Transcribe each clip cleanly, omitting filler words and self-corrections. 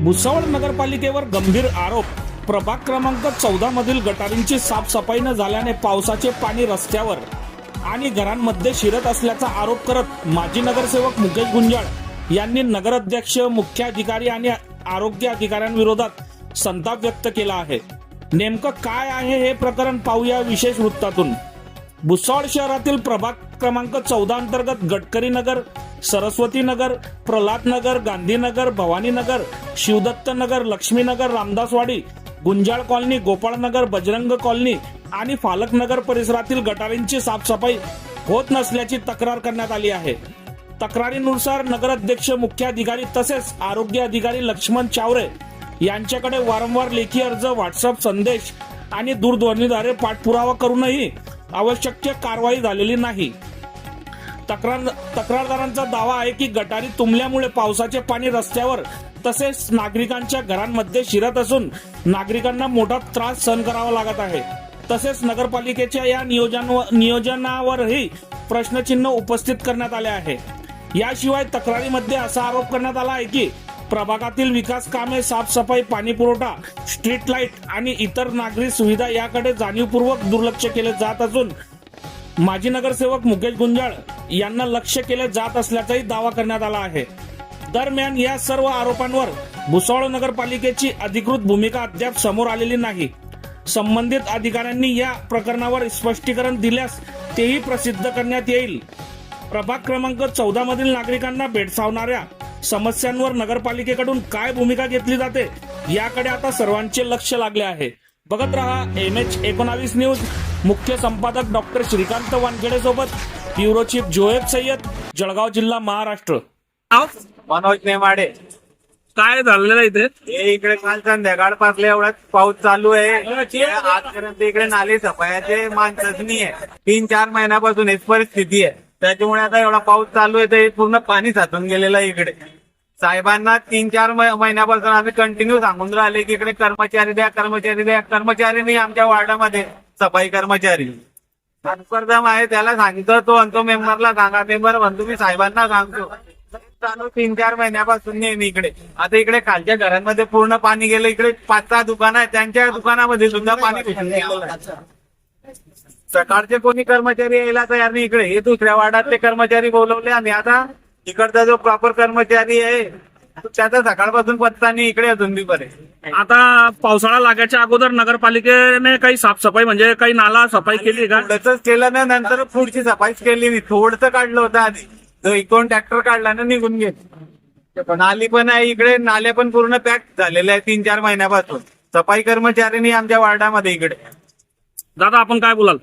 भुसावळ नगरपालिकेवर गंभीर आरोप. प्रभाग क्रमांक 14 मधील गटारींची साफसफाई न झाल्याने पावसाचे पाणी रस्त्यावर आणि घरांमध्ये शिरत असल्याचा आरोप करत माजी नगरसेवक मुकेश गुंजाळ यांनी नगराध्यक्ष, मुख्य अधिकारी आणि आरोग्य अधिकाऱ्यांविरोधात संताप व्यक्त केला आहे. नेमकं काय आहे हे प्रकरण पाहूया विशेष वृत्तातून. भुसावळ शहरातील प्रभाग क्रमांक 14 अंतर्गत गडकरी नगर, सरस्वती नगर, प्रल्हाद नगर, गांधीनगर, भवानी नगर, शिवदत्त नगर, लक्ष्मी नगर, रामदासवाडी, गुंजाळ कॉलनी, गोपाळ नगर, बजरंग कॉलनी आणि फालक नगर परिसरातील गटारींची साफसफाई होत नसल्याची तक्रार करण्यात आली आहे. तक्रारीनुसार नगराध्यक्ष, मुख्य अधिकारी तसेच आरोग्य अधिकारी लक्ष्मण चावरे यांच्याकडे वारंवार लेखी अर्ज, व्हॉट्सअप संदेश आणि दूरध्वनीद्वारे पाठपुरावा करूनही आवश्यक कारवाई झालेली नाही. तक्रारदारांचा दावा आहे की गटारी तुंबल्यामुळे पावसाचे पाणी रस्त्यावर तसेच नागरिकांच्या घरांमध्ये शिरत असून नागरिकांना मोठा त्रास सहन करावा लागत आहे. तसेच नगरपालिकेच्या या नियोजनावरही प्रश्नचिन्ह उपस्थित करण्यात आले आहे. याशिवाय तक्रारीमध्ये असा आरोप करण्यात आला आहे की प्रभागातील विकास कामे, साफसफाई, पाणी पुरवठा, स्ट्रीट लाईट आणि इतर नागरी सुविधा याकडे जाणीवपूर्वक दुर्लक्ष केले जात असून माजी नगरसेवक मुकेश गुंजाळ यांना लक्ष केले जात असल्याचाही दावा करण्यात आला आहे. दरम्यान या सर्व आरोपांवर भुसावळ नगरपालिकेची अधिकृत भूमिका अद्याप समोर आलेली नाही. संबंधित अधिकाऱ्यांनी या प्रकरणावर स्पष्टीकरण दिल्यास तेही प्रसिद्ध करण्यात येईल. प्रभाग क्रमांक 14 मधील नागरिकांना भेडसावणाऱ्या समस्यांवर नगरपालिकेकडून काय भूमिका घेतली जाते याकडे आता सर्वांचे लक्ष लागले आहे. बघत रहा MH19 न्यूज. मुख्य संपादक डॉक्टर श्रीकांत वानखेडे सोबत ब्युरो चीफ जोएब सय्यद, जळगाव जिल्हा, महाराष्ट्र. मनोज नेमाडे. काय झालेलं इथे? हे इकडे काल संध्याकाळपासून एवढा पाऊस चालू आहे. आजपर्यंत इकडे नाली सफायाचे माणसंच नाही आहे. 3-4 महिन्यापासून हेच परिस्थिती आहे. त्याच्यामुळे आता एवढा पाऊस चालू आहे तर पूर्ण पाणी साचून गेलेलं आहे इकडे. साहेबांना 3-4 महिन्यापासून आम्ही कंटिन्यू सांगून राहिले की इकडे कर्मचारी द्या, कर्मचारी द्या. कर्मचारी नाही आमच्या वार्डामध्ये, सफाई कर्मचारी. स्पर्धा आहे, त्याला सांगतो तो आणि तो मेंबरला सांगा, मेंबर म्हणतो मी साहेबांना सांगतो. चालू 3-4 महिन्यापासून नाही इकडे. आता इकडे खालच्या घरांमध्ये पूर्ण पाणी गेलं. इकडे 5-6 दुकानं आहेत, त्यांच्या दुकानामध्ये सुद्धा पाणी घुसून गेलेलं आहे. सकाळचे कोणी कर्मचारी यायला तयार नाही इकडे. हे दुसऱ्या वार्डातले कर्मचारी बोलवले आणि आता इकडचा जो प्रॉपर कर्मचारी आहे त्याचा सकाळपासून पत्ता नाही इकडे अजून बी बरे. आता पावसाळा लागायच्या अगोदर नगरपालिकेने काही साफसफाई म्हणजे काही नाला सफाई केली का? थोडंच केलं ना, नंतर पुढची सफाईच केली नाही. थोडंसं काढलं होतं आधी, तो इकडून ट्रॅक्टर काढला ना निघून गेले. नाली पण आहे इकडे, नाले पण पूर्ण पॅक झालेले आहे 3-4 महिन्यापासून. सफाई कर्मचारी नाही आमच्या वार्डामध्ये इकडे. दादा, आपण काय बोलाल?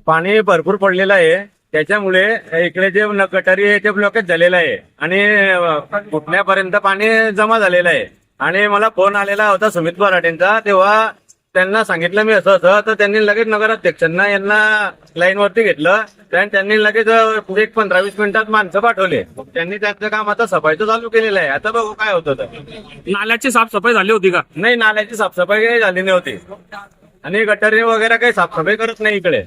पाणी भरपूर पडलेलं आहे, त्याच्यामुळे इकडे जे गटारी आहे ते ब्लॉकेज झालेलं आहे आणि घुटण्यापर्यंत पाणी जमा झालेलं आहे. आणि मला फोन आलेला होता सुमित बराटेंचा, तेव्हा त्यांना सांगितलं मी असं तर त्यांनी लगेच नगराध्यक्षांना यांना लाईन वरती घेतलं. त्यांनी लगेच 15-20 मिनिटात माणसं पाठवले. त्यांनी त्यांचं काम आता सफाईचं चालू केलेलं आहे. आता बघू काय होतं. नाल्याची साफसफाई झाली होती का? नाही, नाल्याची साफसफाई काही झाली नव्हती आणि गटारी वगैरे काही साफसफाई करत नाही इकडे.